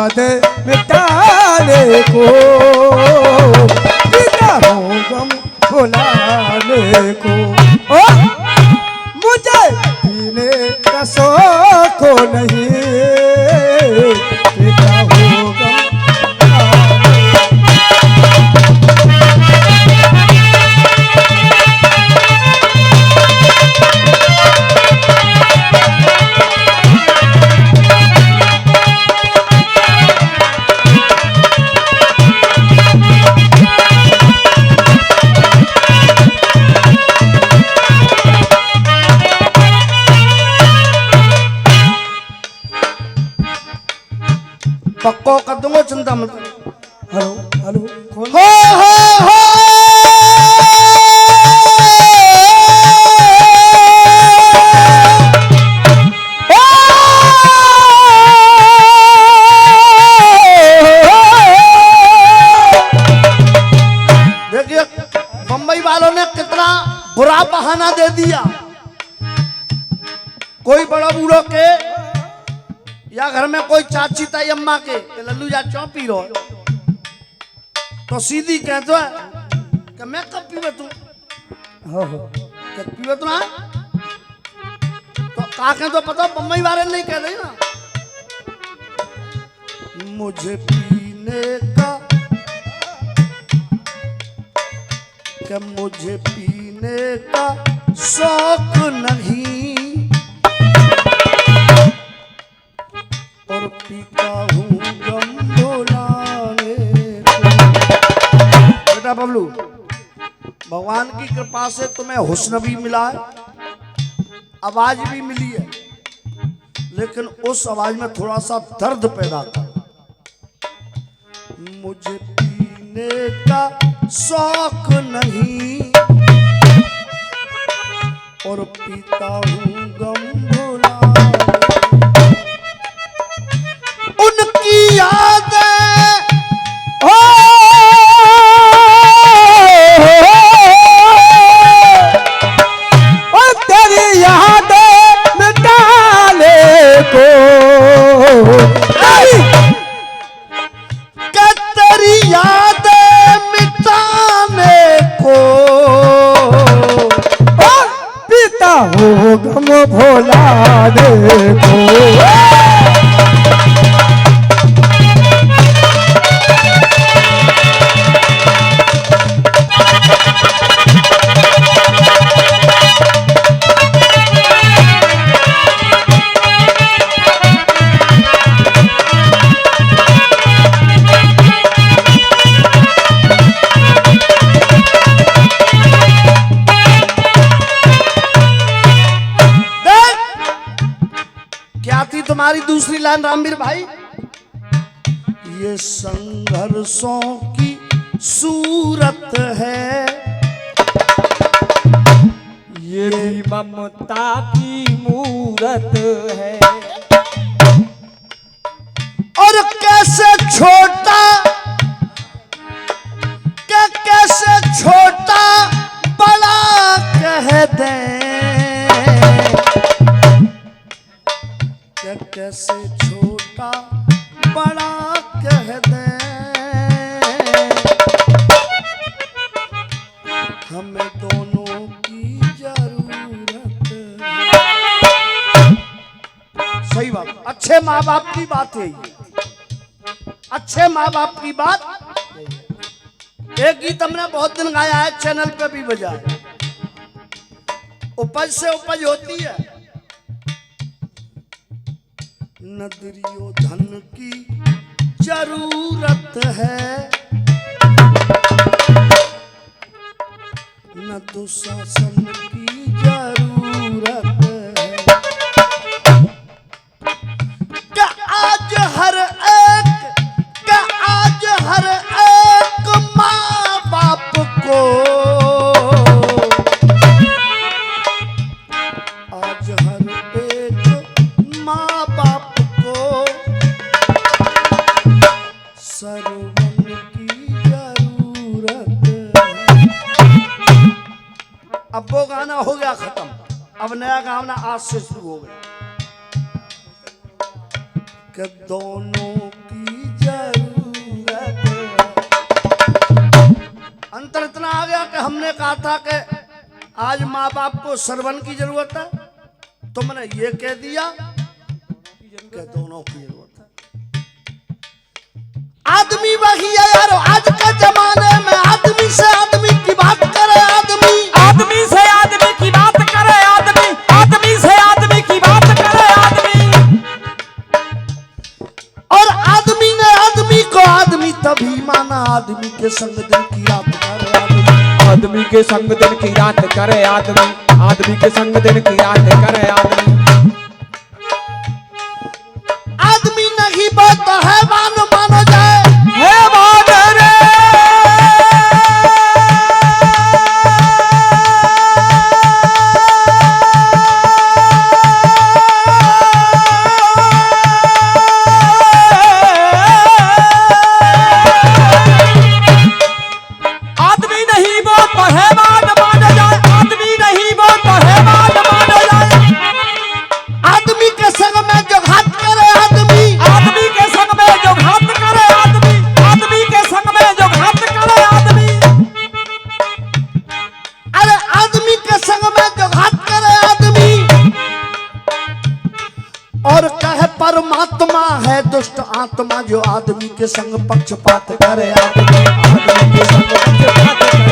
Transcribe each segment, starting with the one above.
याद मिटाने को, जीता हूँ गम भुलाने को। ओ मुझे पीने का शौक नहीं, जीता हूँ गम। पक्को कर दूंगा, चिंता मत करो। हेलो हेलो कौन? हो देखिए बम्बई वालों ने कितना बुरा बहाना दे दिया। कोई बड़ा बूढ़ो के या घर में कोई चाची ताई अम्मा के लल्लू जा चौ पी रो, तो सीधी कहते है कि मैं कब पीवे तू, कब पीवे तू ना, तो काके तो पता बम्बई वाले नहीं कह रही ना। मुझे पीने का, कि मुझे पीने का शौक नहीं, और पीता हूँ गम भुलाने को। बेटा बबलू, भगवान की कृपा से तुम्हें हुस्न भी मिला है, आवाज भी मिली है, लेकिन उस आवाज में थोड़ा सा दर्द पैदा कर। मुझे पीने का शौक नहीं, और पीता हूँ गम भुलाने, उनकी यादें ओ तेरी यादें मिटाने को, तेरी यादें मिटाने को, पीता हूँ गम भुलाने को। तुम्हारी दूसरी लाइन रामवीर भाई, ये संघर्षों की सूरत है, ये भी ममता की मूरत है, और कैसे छोटा, कैसे छोटा बड़ा कह दें, कैसे छोटा बड़ा कह दें, हमें दोनों की जरूरत है। सही बात, अच्छे माँ बाप की बात है, अच्छे माँ बाप की बात। एक गीत हमने बहुत दिन गाया है, चैनल पे भी बजा है, उपज से उपज होती है, नदरियों धन की जरूरत है, न दुशासन की जरूरत है, क्या आज हर एक माँ बाप को, आज हर एक माँ बाप को सरवन की जरूरत है। अब वो गाना हो गया खत्म, अब नया गाना आज से शुरू हो गया कि दोनों की अंतर इतना आ गया कि हमने कहा था कि आज माँ बाप को सरवन की जरूरत है, तुमने ये कह दिया कि दोनों की जरूरत है। आदमी वही है यार, आज के जमाने में आदमी से आदमी की बात करे, आदमी से आदमी की बात करे, आदमी से आदमी की बात करे आदमी। और आदमी ने आदमी को आदमी तभी माना, आदमी के संग दिन की रात करे आदमी के संग दिन की रात करे आदमी के संग दिन की रात करे आदमी नहीं बात है मानो जाए हे मान रे। आदमी नहीं बोलता है मान जाए, आदमी नहीं बोलता है मान जाए। आदमी के संग में जो घात करे आदमी के संग में जो घात करे आदमी के संग में जो घात करे आदमी। अरे आदमी के संग में जो घात करे आदमी, और कहे परमात्मा है दुष्ट आत्मा जो आदमी के संग पक्षपात करे आदमी के संग पक्षपात करे।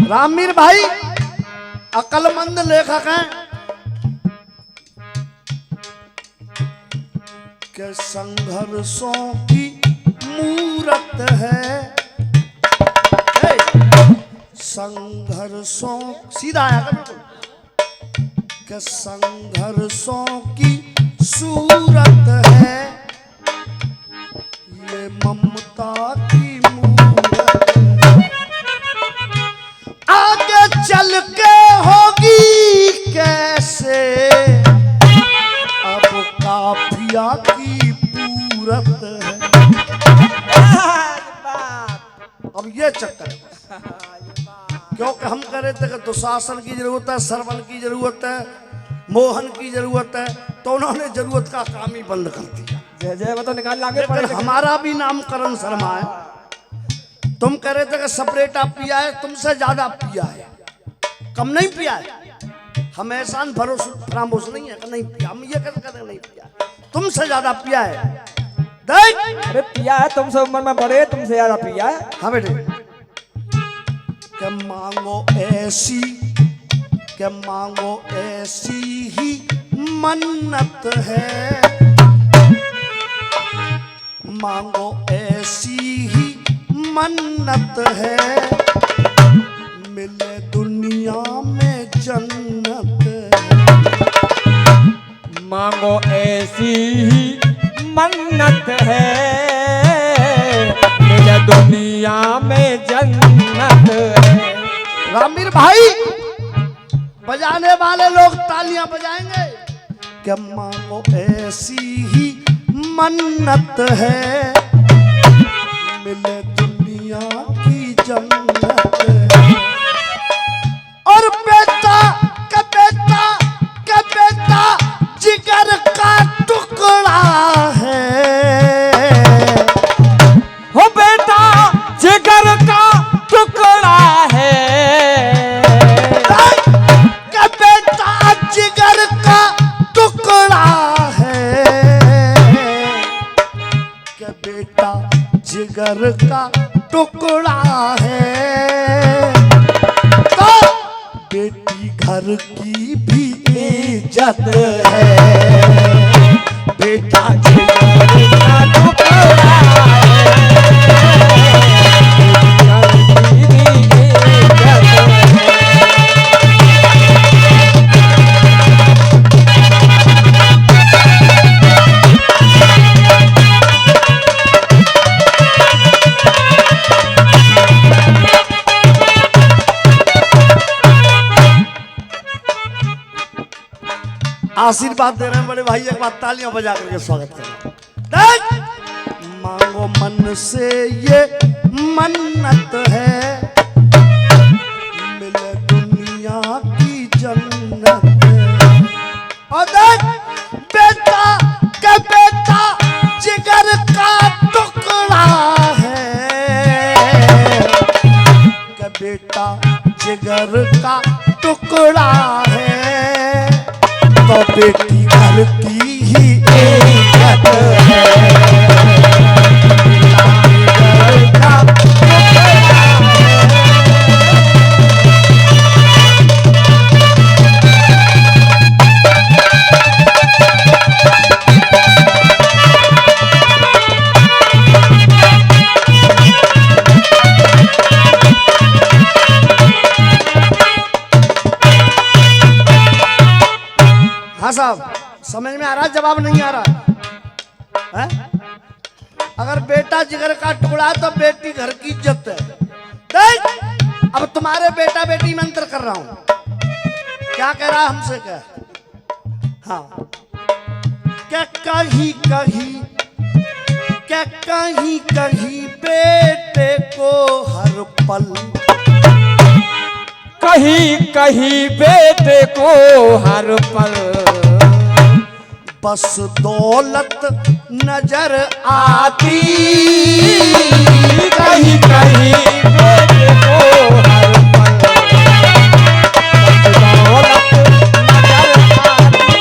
रामवीर भाई अकलमंद लेखक हैं के संघर्षों की मूरत है, संघर्षों सीधा आया कर बिल्कुल के संघर्षों की सूरत है, ये ममता की मूरत है। आगे चल के होगी कैसे अब काफिया की पूरत है। अब ये चक्कर है क्योंकि हम कह रहे थे कि दुशासन की जरूरत है, सरवन की जरूरत है, मोहन की जरूरत है, तो उन्होंने जरूरत का काम ही बंद कर दिया। जय जय वो तो निकाल लागे लेकिन हमारा भी नामकरण शर्मा है। तुम कह रहे थे कि सपरेटा पिया है, तुमसे ज्यादा पिया है, कम नहीं पिया है। हम ऐसा फरामोश नहीं है कि नहीं पिया, हम ये कहते नहीं पिया, तुमसे ज्यादा पिया है। देख अरे पिया है, तुमसे उम्र में बड़े, तुमसे ज्यादा पिया है। हाँ बेटे के मांगो ऐसी ही मन्नत है, मांगो ऐसी ही मन्नत है, मिले दुनिया में जन्नत है। मांगो ऐसी ही मन्नत है, मिले दुनिया में जन्नत है। रामवीर भाई बजाने वाले लोग तालियां बजाएंगे कि मांगो ऐसी ही मन्नत है, मिले दुनिया की जन्नत है। और बेटा जिगर का टुकड़ा है, हो बेटा जिगर का टुकड़ा है, बेटा जिगर का टुकड़ा है, कि बेटा जिगर का टुकड़ा है, तो बेटी घर की भी इज्जत है, बेटा जिगर का टुकड़ा आशीर्वाद दे रहे हैं बड़े भाई, एक बार तालियां बजा करके स्वागत करें। मांगो मन से ये मन्नत है, मिले दुनिया की जन्नत है। और देख बेटा जिगर का बेटा जिगर का टुकड़ा है तो बेटी घर की ही इज्जत है। जिगर का टुकड़ा है। हाँ साहब, समझ में आ रहा, जवाब नहीं आ रहा है? अगर बेटा जिगर का टुकड़ा है तो बेटी घर की इज्जत है। देख, अब तुम्हारे बेटा बेटी में अंतर कर रहा हूं। क्या कह रहा है हमसे? क्या? हाँ, क्या कहीं कहीं, क्या कहीं कहीं बेटे को हर पल, कहीं कहीं बेटे को हर पल बस दौलत नजर आती। कहीं कहीं बेटे को हर पल बस दौलत नजर आती।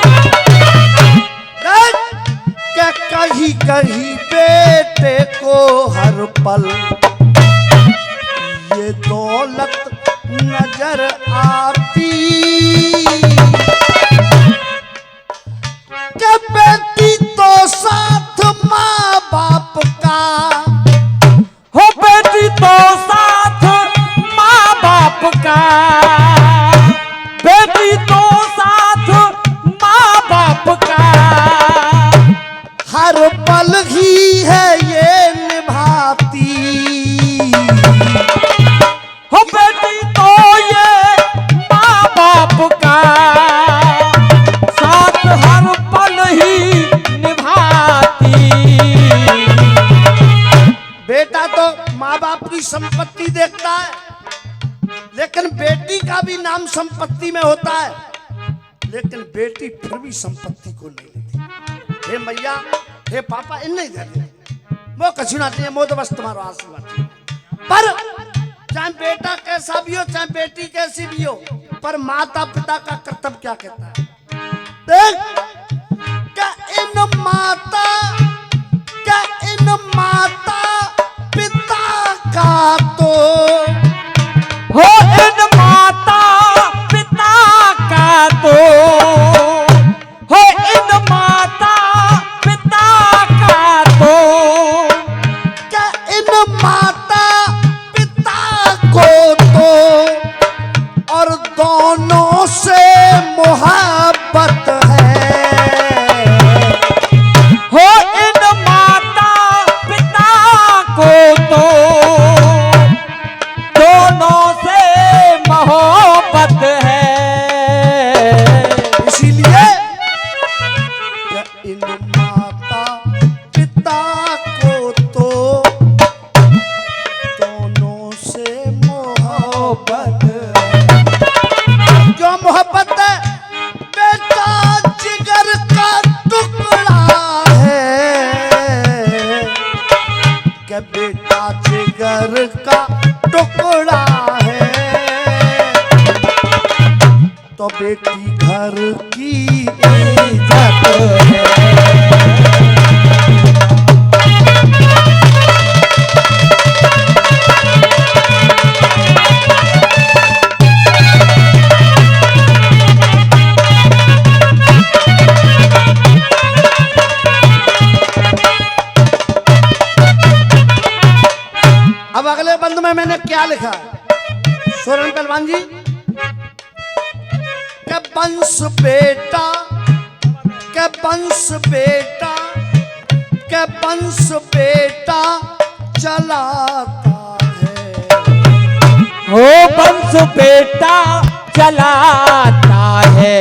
क्या कहीं कहीं बेटे को हर पल ये दौलत नजर आती। क्या बेटी तो साथ माँ बाप का, हो बेटी तो साथ माँ बाप का, बेटी तो साथ माँ बाप का हर पल ही है ये निभाती। हो बेटी तो ये माँ बाप का साथ हर पल ही निभाती। बेटा तो माँ बाप की संपत्ति देखता है, लेकिन बेटी का भी नाम संपत्ति में होता है, लेकिन बेटी फिर भी संपत्ति को नहीं लेती। हे मैया, हे पापा, इन नहीं देते वो कछु ना चाहिए, वो तो बस तुम्हारा आशीर्वाद। पर चाहे बेटा कैसा भी हो, चाहे बेटी कैसी भी हो, पर माता पिता का कर्तव्य क्या कहता है? देख, क्या इन माता, क्या इन माता पिता का तो, हो इन माता पिता का तो, हो इन माता पिता का तो, क्या इन माता पिता को तो और दोनों से मोहब्बत है। हो इन माता पिता को तो दोनों से मोहब्बत है। इसीलिए क्या इन माता पिता को तो दोनों से मोहब्बत है। क्यों मोहब्बत है? बेटा जिगर का टुकड़ा है। क्या बेटा जिगर का टुकड़ा है तो बेटी घर की इज्जत है। अब अगले बंद में मैंने क्या लिखा है? सोरेन पहलवान जी, क्या वंश बेटा, क्या वंश बेटा, क्या वंश बेटा चलाता है। हो वंश बेटा चलाता है,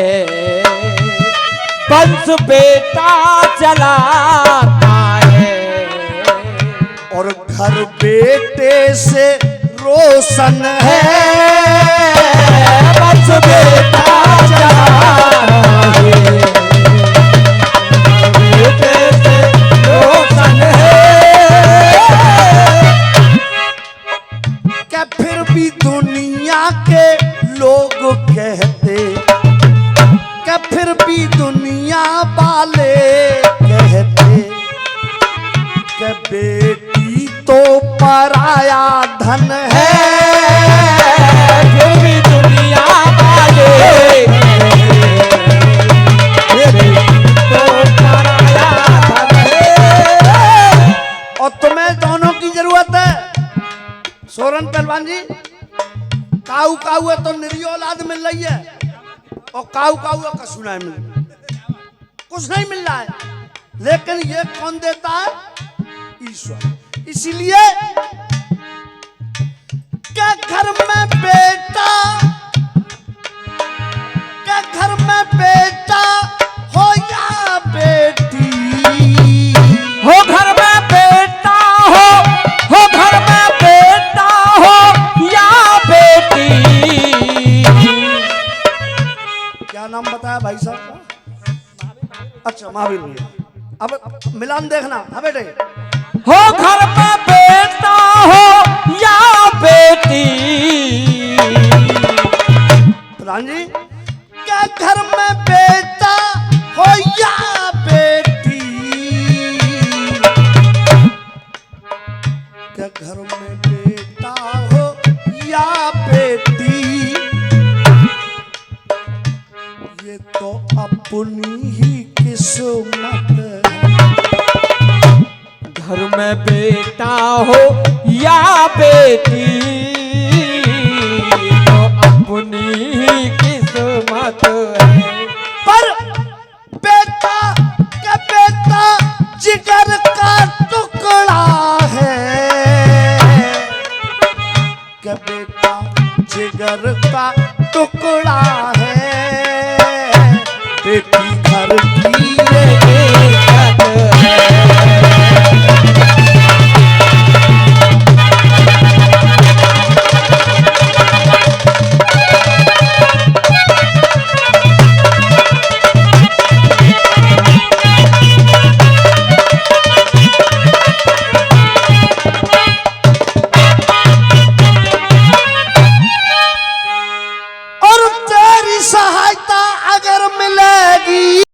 वंश बेटा चलाता है। और घर बेटे से रोशन है। वंश बेटा चलाता है, बेटे से रोशन है। क्या फिर भी दुनिया धन है, फिर भी दुनिया वाले मेरे तो पराया धन है। और तुम्हें दोनों की जरूरत है। सोरन पहलवान जी, काऊ काऊ है तो निरी औलाद मिल रही है, और काऊ काऊ है कछु नहीं मिल रहा, कुछ नहीं मिल रहा है। लेकिन ये कौन देता है? ईश्वर। इसीलिए क्या घर में बेटा, क्या घर में बेटा हो या बेटी, हो घर में बेटा हो घर में बेटा हो या बेटी। क्या नाम बताया भाई साहब का? अच्छा, महावीर भैया। अब मिलान देखना। हाँ बेटे, हो घर में बेटा हो या बेटी। प्रधान जी, क्या घर में बेटा हो या बेटी, क्या घर में बेटा हो या बेटी, ये तो अपनी ही किस्मत है। घर में बेटा हो या बेटी तो अपनी ही किस्मत है। पर बेटा क्या बेटा जिगर का टुकड़ा है, क्या बेटा जिगर का टुकड़ा है,